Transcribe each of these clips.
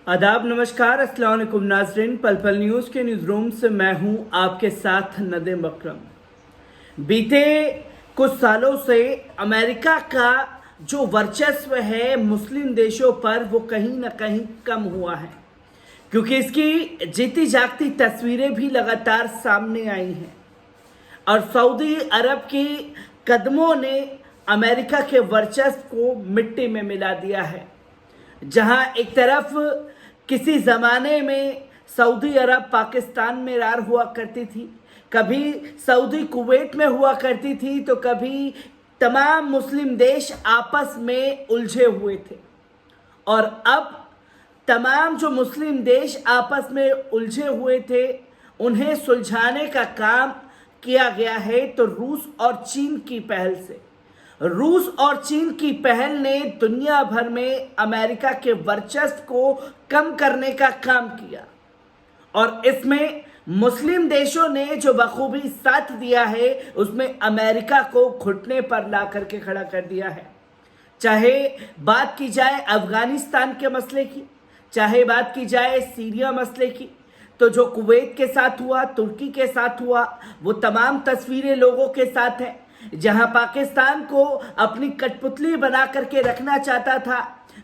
आदाब, नमस्कार, अस्सलाम वालेकुम नाज़रीन। पल पल न्यूज़ के न्यूज़ रूम से मैं हूं आपके साथ नदीम अकरम। बीते कुछ सालों से अमेरिका का जो वर्चस्व है मुस्लिम देशों पर वो कहीं ना कहीं कम हुआ है, क्योंकि इसकी जीती जागती तस्वीरें भी लगातार सामने आई हैं और सऊदी अरब की कदमों ने अमेरिका के वर्चस्व को मिट्टी में मिला दिया है। जहां एक तरफ किसी ज़माने में सऊदी अरब पाकिस्तान में रार हुआ करती थी, कभी सऊदी कुवैत में हुआ करती थी, तो कभी तमाम मुस्लिम देश आपस में उलझे हुए थे। और अब तमाम जो मुस्लिम देश आपस में उलझे हुए थे उन्हें सुलझाने का काम किया गया है, तो रूस और चीन की पहल से। रूस और चीन की पहल ने दुनिया भर में अमेरिका के वर्चस्व को कम करने का काम किया और इसमें मुस्लिम देशों ने जो बखूबी साथ दिया है उसमें अमेरिका को घुटने पर ला करके खड़ा कर दिया है। चाहे बात की जाए अफगानिस्तान के मसले की, चाहे बात की जाए सीरिया मसले की, तो जो कुवैत के साथ हुआ, तुर्की के साथ हुआ, वो तमाम तस्वीरें लोगों के साथ हैं। जहां पाकिस्तान को अपनी कठपुतली बना करके रखना चाहता था,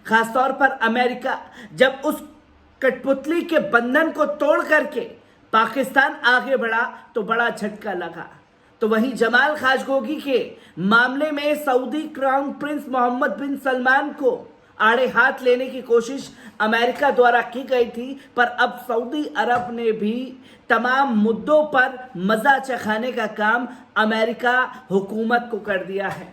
खासतौर पर अमेरिका, जब उस कठपुतली के बंधन को तोड़ करके पाकिस्तान आगे बढ़ा तो बड़ा झटका लगा। तो वहीं जमाल खाशोगी के मामले में सऊदी क्राउन प्रिंस मोहम्मद बिन सलमान को आड़े हाथ लेने की कोशिश अमेरिका द्वारा की गई थी, पर अब सऊदी अरब ने भी तमाम मुद्दों पर मजा चखाने का काम अमेरिका हुकूमत को कर दिया है।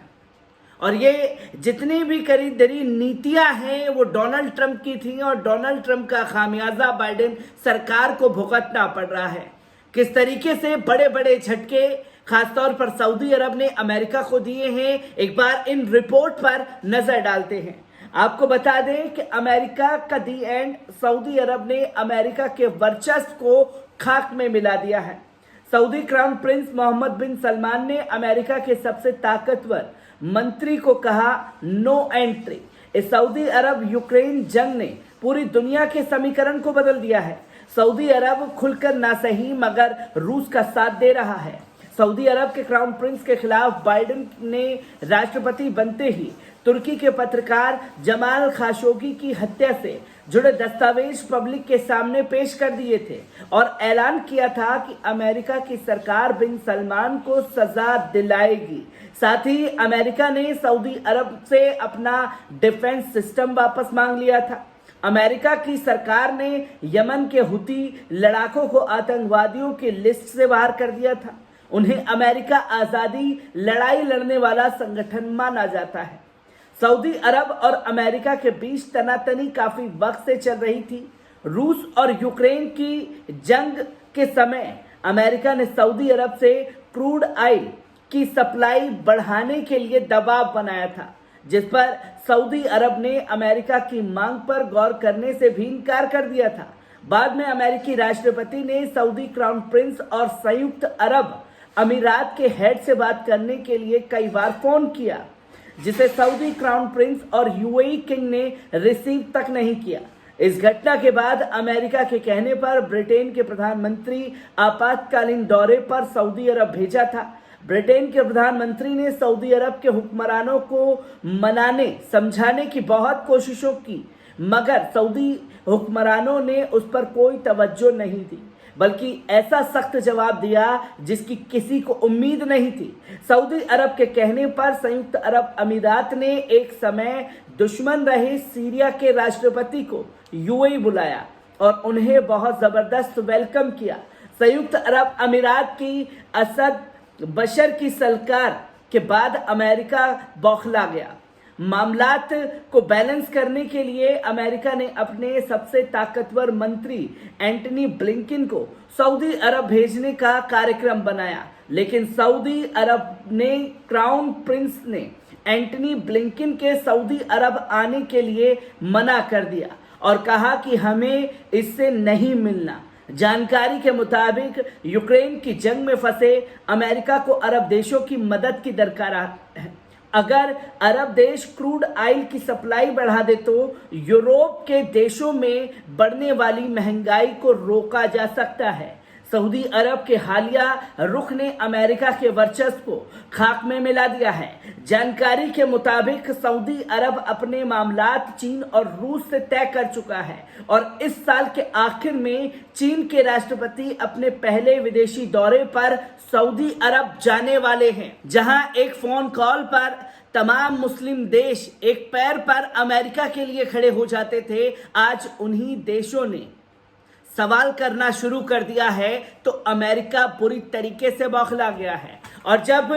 और ये जितनी भी खरीदारी नीतियां हैं वो डोनाल्ड ट्रंप की थी और डोनाल्ड ट्रंप का खामियाजा बाइडेन सरकार को भुगतना पड़ रहा है। किस तरीके से बड़े बड़े झटके खासतौर पर सऊदी अरब ने अमेरिका को दिए हैं, एक बार इन रिपोर्ट पर नजर डालते हैं। आपको बता दें कि अमेरिका का दी एंड सऊदी अरब ने अमेरिका के वर्चस्व को खाक में मिला दिया है। सऊदी क्राउन प्रिंस मोहम्मद बिन सलमान ने अमेरिका के सबसे ताकतवर मंत्री को कहा नो एंट्री। इस सऊदी अरब यूक्रेन जंग ने पूरी दुनिया के समीकरण को बदल दिया है। सऊदी अरब खुलकर ना सही मगर रूस का साथ दे रहा है। सऊदी अरब के क्राउन प्रिंस के खिलाफ बाइडेन ने राष्ट्रपति बनते ही तुर्की के पत्रकार जमाल खाशोगी की हत्या से जुड़े दस्तावेज पब्लिक के सामने पेश कर दिए थे और ऐलान किया था कि अमेरिका की सरकार बिन सलमान को सजा दिलाएगी। साथ ही अमेरिका ने सऊदी अरब से अपना डिफेंस सिस्टम वापस मांग लिया था। अमेरिका की सरकार ने यमन के हुती लड़ाकों को आतंकवादियों की लिस्ट से बाहर कर दिया था। उन्हें अमेरिका आजादी लड़ाई लड़ने वाला संगठन माना जाता है। सऊदी अरब और अमेरिका के बीच तनातनी काफी वक्त से चल रही थी। रूस और यूक्रेन की जंग के समय अमेरिका ने सऊदी अरब से क्रूड ऑयल की सप्लाई बढ़ाने के लिए दबाव बनाया था, जिस पर सऊदी अरब ने अमेरिका की मांग पर गौर करने से भी इनकार कर दिया था। बाद में अमेरिकी राष्ट्रपति ने सऊदी क्राउन प्रिंस और संयुक्त अरब अमीरात के हेड से बात करने के लिए कई बार फोन किया, जिसे सऊदी क्राउन प्रिंस और यूएई किंग ने रिसीव तक नहीं किया। इस घटना के बाद अमेरिका के कहने पर ब्रिटेन के प्रधानमंत्री आपातकालीन दौरे पर सऊदी अरब भेजा था। ब्रिटेन के प्रधानमंत्री ने सऊदी अरब के हुक्मरानों को मनाने समझाने की बहुत कोशिशों की, मगर सऊदी हुक्मरानों ने उस पर कोई तवज्जो नहीं दी, बल्कि ऐसा सख्त जवाब दिया जिसकी किसी को उम्मीद नहीं थी। सऊदी अरब के कहने पर संयुक्त अरब अमीरात ने एक समय दुश्मन रहे सीरिया के राष्ट्रपति को यूएई बुलाया और उन्हें बहुत जबरदस्त वेलकम किया। संयुक्त अरब अमीरात की असद बशर की सरकार के बाद अमेरिका बौखला गया। मामलात को बैलेंस करने के लिए अमेरिका ने अपने सबसे ताकतवर मंत्री एंटनी ब्लिंकन को सऊदी अरब भेजने का कार्यक्रम बनाया, लेकिन सऊदी अरब ने क्राउन प्रिंस ने एंटनी ब्लिंकन के सऊदी अरब आने के लिए मना कर दिया और कहा कि हमें इससे नहीं मिलना। जानकारी के मुताबिक यूक्रेन की जंग में फंसे अमेरिका को अरब देशों की मदद की दरकार है। अगर अरब देश क्रूड ऑयल की सप्लाई बढ़ा दे तो यूरोप के देशों में बढ़ने वाली महंगाई को रोका जा सकता है। सऊदी अरब के हालिया रुख ने अमेरिका के वर्चस्व को खाक में मिला दिया है। जानकारी के मुताबिक सऊदी अरब अपने मामलात चीन और रूस से तय कर चुका है और इस साल के आखिर में चीन के राष्ट्रपति अपने पहले विदेशी दौरे पर सऊदी अरब जाने वाले हैं, जहां एक फोन कॉल पर तमाम मुस्लिम देश एक पैर पर अमेरिका के लिए खड़े हो जाते थे। आज उन्हीं देशों ने सवाल करना शुरू कर दिया है तो अमेरिका पूरी तरीके से बौखला गया है। और जब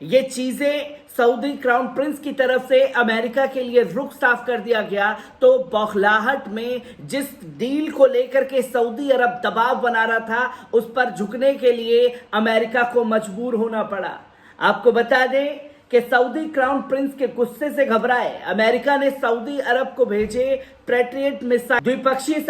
ये चीजें सऊदी क्राउन प्रिंस की तरफ से अमेरिका के लिए रुख साफ कर दिया गया तो बौखलाहट में जिस डील को लेकर के सऊदी अरब दबाव बना रहा था उस पर झुकने के लिए अमेरिका को मजबूर होना पड़ा। आपको बता दें कि सऊदी क्राउन प्रिंस के गुस्से से घबराए अमेरिका ने सऊदी अरब को भेजे पैट्रियट मिसाइल। द्विपक्षीय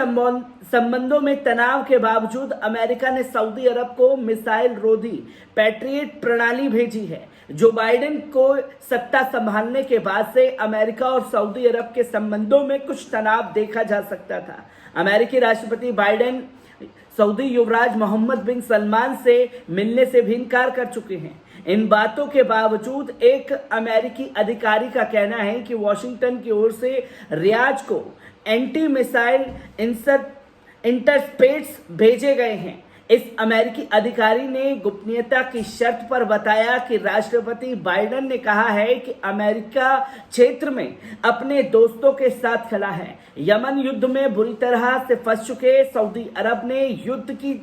संबंधों में तनाव के बावजूद अमेरिका ने सऊदी अरब को मिसाइल रोधी पैट्रियट प्रणाली भेजी है। जो बाइडेन को सत्ता संभालने के बाद से अमेरिका और सऊदी अरब के संबंधों में कुछ तनाव देखा जा सकता था। अमेरिकी राष्ट्रपति बाइडेन सऊदी युवराज मोहम्मद बिन सलमान से मिलने से भी इनकार कर चुके हैं। इन बातों के बावजूद एक अमेरिकी अधिकारी का कहना है कि वॉशिंगटन की ओर से रियाज को एंटी मिसाइल इंटरस्पेट्स भेजे गए हैं। इस अमेरिकी अधिकारी ने गोपनीयता की शर्त पर बताया कि राष्ट्रपति बाइडेन ने कहा है कि अमेरिका क्षेत्र में अपने दोस्तों के साथ खड़ा है। यमन युद्ध में बुरी तरह से फंस चुके सऊदी अरब ने युद्ध की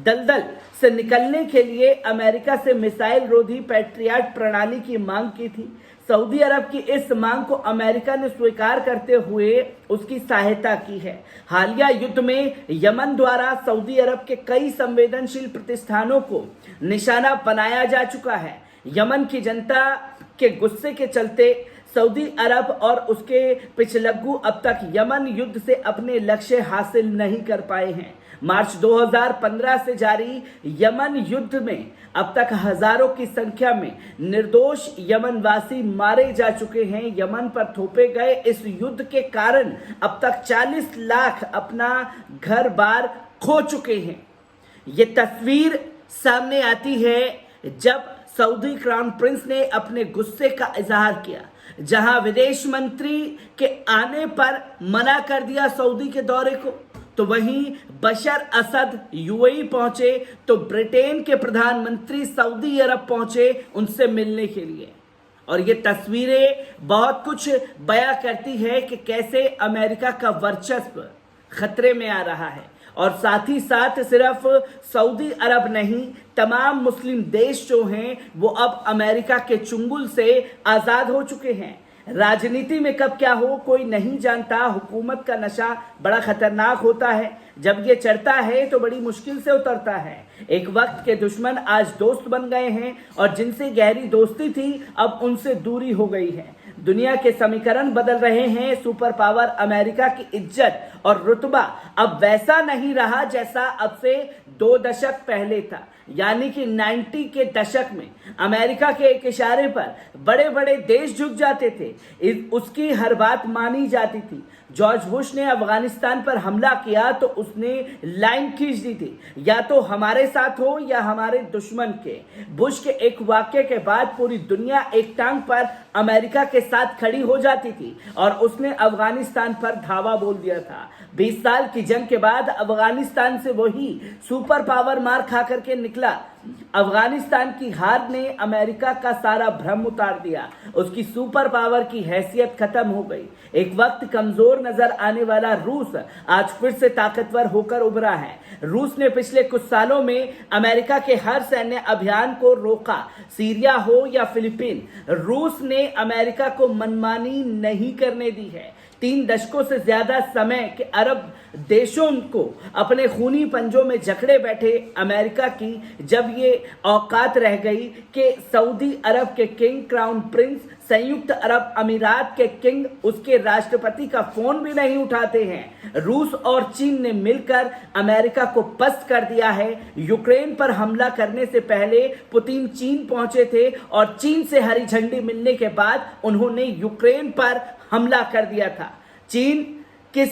दलदल से निकलने के लिए अमेरिका से मिसाइल रोधी पैट्रियट प्रणाली की मांग की थी। सऊदी अरब की इस मांग को अमेरिका ने स्वीकार करते हुए उसकी सहायता की है। हालिया युद्ध में यमन द्वारा सऊदी अरब के कई संवेदनशील प्रतिष्ठानों को निशाना बनाया जा चुका है। यमन की जनता के गुस्से के चलते सऊदी अरब और उसके पिछलग्गू अब तक यमन युद्ध से अपने लक्ष्य हासिल नहीं कर पाए हैं। मार्च 2015 से जारी यमन युद्ध में अब तक हजारों की संख्या में निर्दोष यमनवासी मारे जा चुके हैं। यमन पर थोपे गए इस युद्ध के कारण अब तक 40 लाख अपना घर बार खो चुके हैं। ये तस्वीर सामने आती है जब सऊदी क्राउन प्रिंस ने अपने गुस्से का इजहार किया, जहां विदेश मंत्री के आने पर मना कर दिया सऊदी के दौरे को, तो वहीं बशर असद यूएई पहुंचे तो ब्रिटेन के प्रधानमंत्री सऊदी अरब पहुंचे उनसे मिलने के लिए। और ये तस्वीरें बहुत कुछ बयां करती है कि कैसे अमेरिका का वर्चस्व खतरे में आ रहा है। और साथ ही साथ सिर्फ सऊदी अरब नहीं, तमाम मुस्लिम देश जो हैं वो अब अमेरिका के चुंगल से आज़ाद हो चुके हैं। राजनीति में कब क्या हो कोई नहीं जानता। हुकूमत का नशा बड़ा खतरनाक होता है, जब ये चढ़ता है तो बड़ी मुश्किल से उतरता है। एक वक्त के दुश्मन आज दोस्त बन गए हैं और जिनसे गहरी दोस्ती थी अब उनसे दूरी हो गई है। दुनिया के समीकरण बदल रहे हैं। सुपर पावर अमेरिका की इज्जत और रुतबा अब वैसा नहीं रहा जैसा अब से 2 दशक पहले था। यानी कि 90 के दशक में अमेरिका के एक इशारे पर बड़े बड़े देश झुक जाते थे, उसकी हर बात मानी जाती थी। जॉर्ज बुश ने अफगानिस्तान पर हमला किया तो उसने लाइन खींच दी थी, या तो हमारे साथ हो या हमारे दुश्मन के। बुश के एक वाक्य के बाद पूरी दुनिया एक टांग पर अमेरिका के साथ खड़ी हो जाती थी और उसने अफगानिस्तान पर धावा बोल दिया था। 20 साल की जंग के बाद अफगानिस्तान से वही सुपर पावर मार खा करके निकला। अफगानिस्तान की हार ने अमेरिका का सारा भ्रम उतार दिया। उसकी सुपर पावर की हैसियत खत्म हो गई। एक वक्त कमजोर नजर आने वाला रूस आज फिर से ताकतवर होकर उभरा है। रूस ने पिछले कुछ सालों में अमेरिका के हर सैन्य अभियान को रोका, सीरिया हो या फिलीपीन। रूस ने अमेरिका को मनमानी नहीं करने दी है। 3 दशकों से ज्यादा समय के अरब देशों को अपने खूनी पंजों में जकड़े बैठे अमेरिका की जब ये औकात रह गई कि सऊदी अरब के किंग क्राउन प्रिंस संयुक्त अरब अमीरात के किंग उसके राष्ट्रपति का फोन भी नहीं उठाते हैं। रूस और चीन ने मिलकर अमेरिका को पस्त कर दिया है। यूक्रेन पर हमला करने से पहले पुतिन चीन पहुंचे थे और चीन से हरी झंडी मिलने के बाद उन्होंने यूक्रेन पर हमला कर दिया था। चीन किस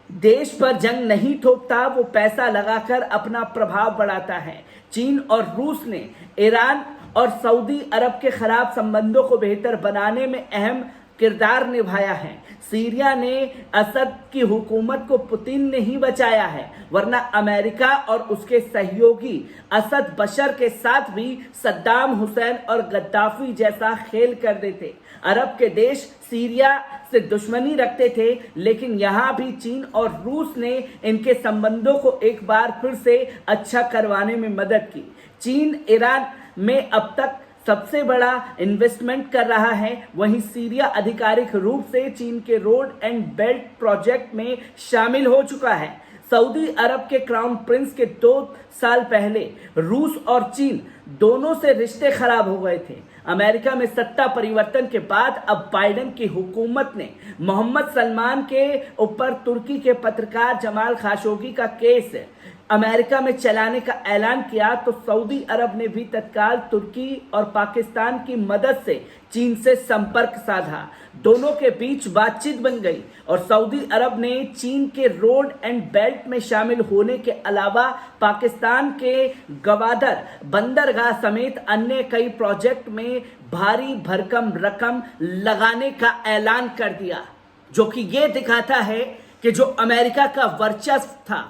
देश पर जंग नहीं थोपता, वो पैसा लगाकर अपना प्रभाव बढ़ाता है। चीन और रूस ने ईरान और सऊदी अरब के खराब संबंधों को बेहतर बनाने में अहम किरदार निभाया है। सीरिया ने असद की हुकूमत को पुतिन ने ही बचाया है, वरना अमेरिका और उसके सहयोगी असद बशर के साथ भी सद्दाम हुसैन और गद्दाफी जैसा खेल कर देते। अरब के देश सीरिया से दुश्मनी रखते थे, लेकिन यहाँ भी चीन और रूस ने इनके संबंधों को एक बार फिर से अच्छा करवाने में मदद की। चीन ईरान में अब तक सबसे बड़ा इन्वेस्टमेंट कर रहा है, वहीं सीरिया आधिकारिक रूप से चीन के रोड एंड बेल्ट प्रोजेक्ट में शामिल हो चुका है। सऊदी अरब के क्राउन प्रिंस के 2 साल पहले रूस और चीन दोनों से रिश्ते खराब हो गए थे। अमेरिका में सत्ता परिवर्तन के बाद अब बाइडेन की हुकूमत ने मोहम्मद सलमान के ऊपर तुर्की के पत्रकार जमाल खाशोगी का केस अमेरिका में चलाने का ऐलान किया, तो सऊदी अरब ने भी तत्काल तुर्की और पाकिस्तान की मदद से चीन से संपर्क साधा। दोनों के बीच बातचीत बन गई और सऊदी अरब ने चीन के रोड एंड बेल्ट में शामिल होने के अलावा पाकिस्तान के गवादर बंदरगाह समेत अन्य कई प्रोजेक्ट में भारी भरकम रकम लगाने का ऐलान कर दिया, जो कि ये दिखाता है कि जो अमेरिका का वर्चस्व था,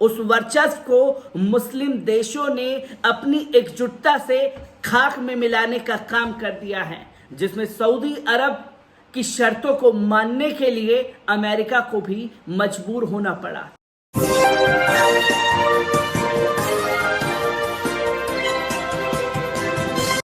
उस वर्चस्व को मुस्लिम देशों ने अपनी एकजुटता से खाक में मिलाने का काम कर दिया है, जिसमें सऊदी अरब की शर्तों को मानने के लिए अमेरिका को भी मजबूर होना पड़ा।